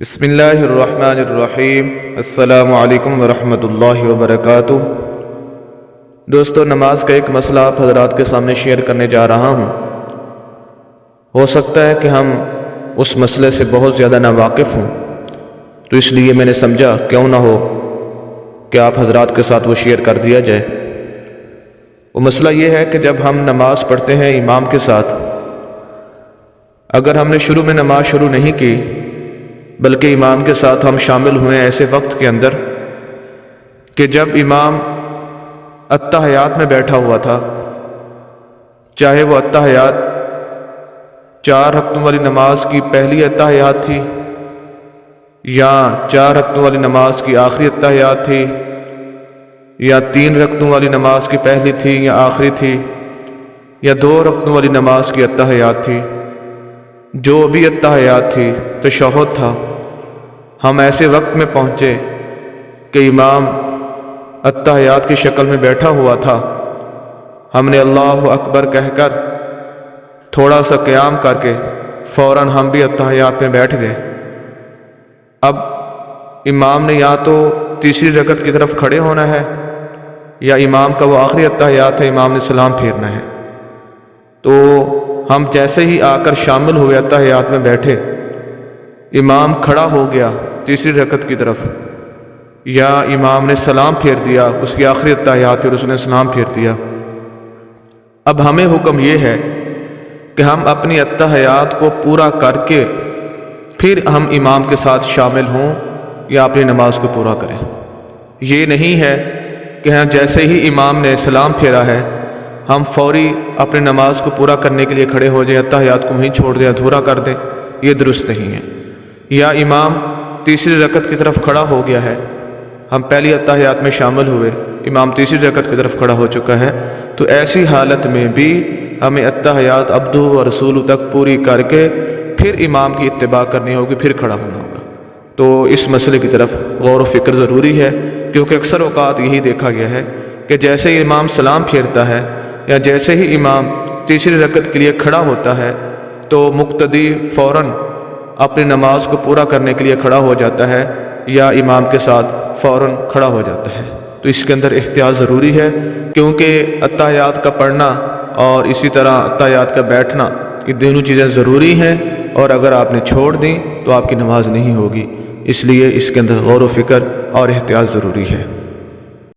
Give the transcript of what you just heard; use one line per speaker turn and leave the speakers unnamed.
بسم اللہ الرحمن الرحیم۔ السلام علیکم ورحمۃ اللہ وبرکاتہ۔ دوستو، نماز کا ایک مسئلہ آپ حضرات کے سامنے شیئر کرنے جا رہا ہوں۔ ہو سکتا ہے کہ ہم اس مسئلے سے بہت زیادہ ناواقف ہوں، تو اس لیے میں نے سمجھا کیوں نہ ہو کہ آپ حضرات کے ساتھ وہ شیئر کر دیا جائے۔ وہ مسئلہ یہ ہے کہ جب ہم نماز پڑھتے ہیں امام کے ساتھ، اگر ہم نے شروع میں نماز شروع نہیں کی بلکہ امام کے ساتھ ہم شامل ہوئے ایسے وقت کے اندر کہ جب امام التحیات میں بیٹھا ہوا تھا، چاہے وہ التحیات 4 رکعتوں والی نماز کی پہلی التحیات تھی یا 4 رکعتوں والی نماز کی آخری التحیات تھی یا 3 رکعتوں والی نماز کی پہلی تھی یا آخری تھی یا 2 رکعتوں والی نماز کی التحیات تھی، جو بھی التحیات تھی تشہد تھا، ہم ایسے وقت میں پہنچے کہ امام التحیات کی شکل میں بیٹھا ہوا تھا، ہم نے اللہ اکبر کہہ کر تھوڑا سا قیام کر کے فوراً ہم بھی التحیات میں بیٹھ گئے۔ اب امام نے یا تو تیسری رکعت کی طرف کھڑے ہونا ہے یا امام کا وہ آخری التحیات ہے، امام نے سلام پھیرنا ہے۔ تو ہم جیسے ہی آ کر شامل ہوئے التحیات میں بیٹھے، امام کھڑا ہو گیا تیسری رکعت کی طرف، یا امام نے سلام پھیر دیا، اس کی آخری التحیات اور اس نے سلام پھیر دیا۔ اب ہمیں حکم یہ ہے کہ ہم اپنی التحیات کو پورا کر کے پھر ہم امام کے ساتھ شامل ہوں یا اپنی نماز کو پورا کریں۔ یہ نہیں ہے کہ ہم جیسے ہی امام نے سلام پھیرا ہے ہم فوری اپنی نماز کو پورا کرنے کے لیے کھڑے ہو جائیں، التحیات کو وہیں چھوڑ دیں، ادھورا کر دیں، یہ درست نہیں ہے۔ یا امام تیسری رکعت کی طرف کھڑا ہو گیا ہے، ہم پہلی التحیات میں شامل ہوئے، امام تیسری رکعت کی طرف کھڑا ہو چکا ہے، تو ایسی حالت میں بھی ہمیں التحیات عبدہ و رسولہ تک پوری کر کے پھر امام کی اتباع کرنی ہوگی، پھر کھڑا ہونا ہوگا۔ تو اس مسئلے کی طرف غور و فکر ضروری ہے، کیونکہ اکثر اوقات یہی دیکھا گیا ہے کہ جیسے ہی امام سلام پھیرتا ہے یا جیسے ہی امام تیسری رکعت کے لیے کھڑا ہوتا ہے تو مقتدی فوراً اپنی نماز کو پورا کرنے کے لیے کھڑا ہو جاتا ہے یا امام کے ساتھ فوراً کھڑا ہو جاتا ہے۔ تو اس کے اندر احتیاط ضروری ہے، کیونکہ التحیات کا پڑھنا اور اسی طرح التحیات کا بیٹھنا، یہ دونوں چیزیں ضروری ہیں، اور اگر آپ نے چھوڑ دیں تو آپ کی نماز نہیں ہوگی۔ اس لیے اس کے اندر غور و فکر اور احتیاط ضروری ہے۔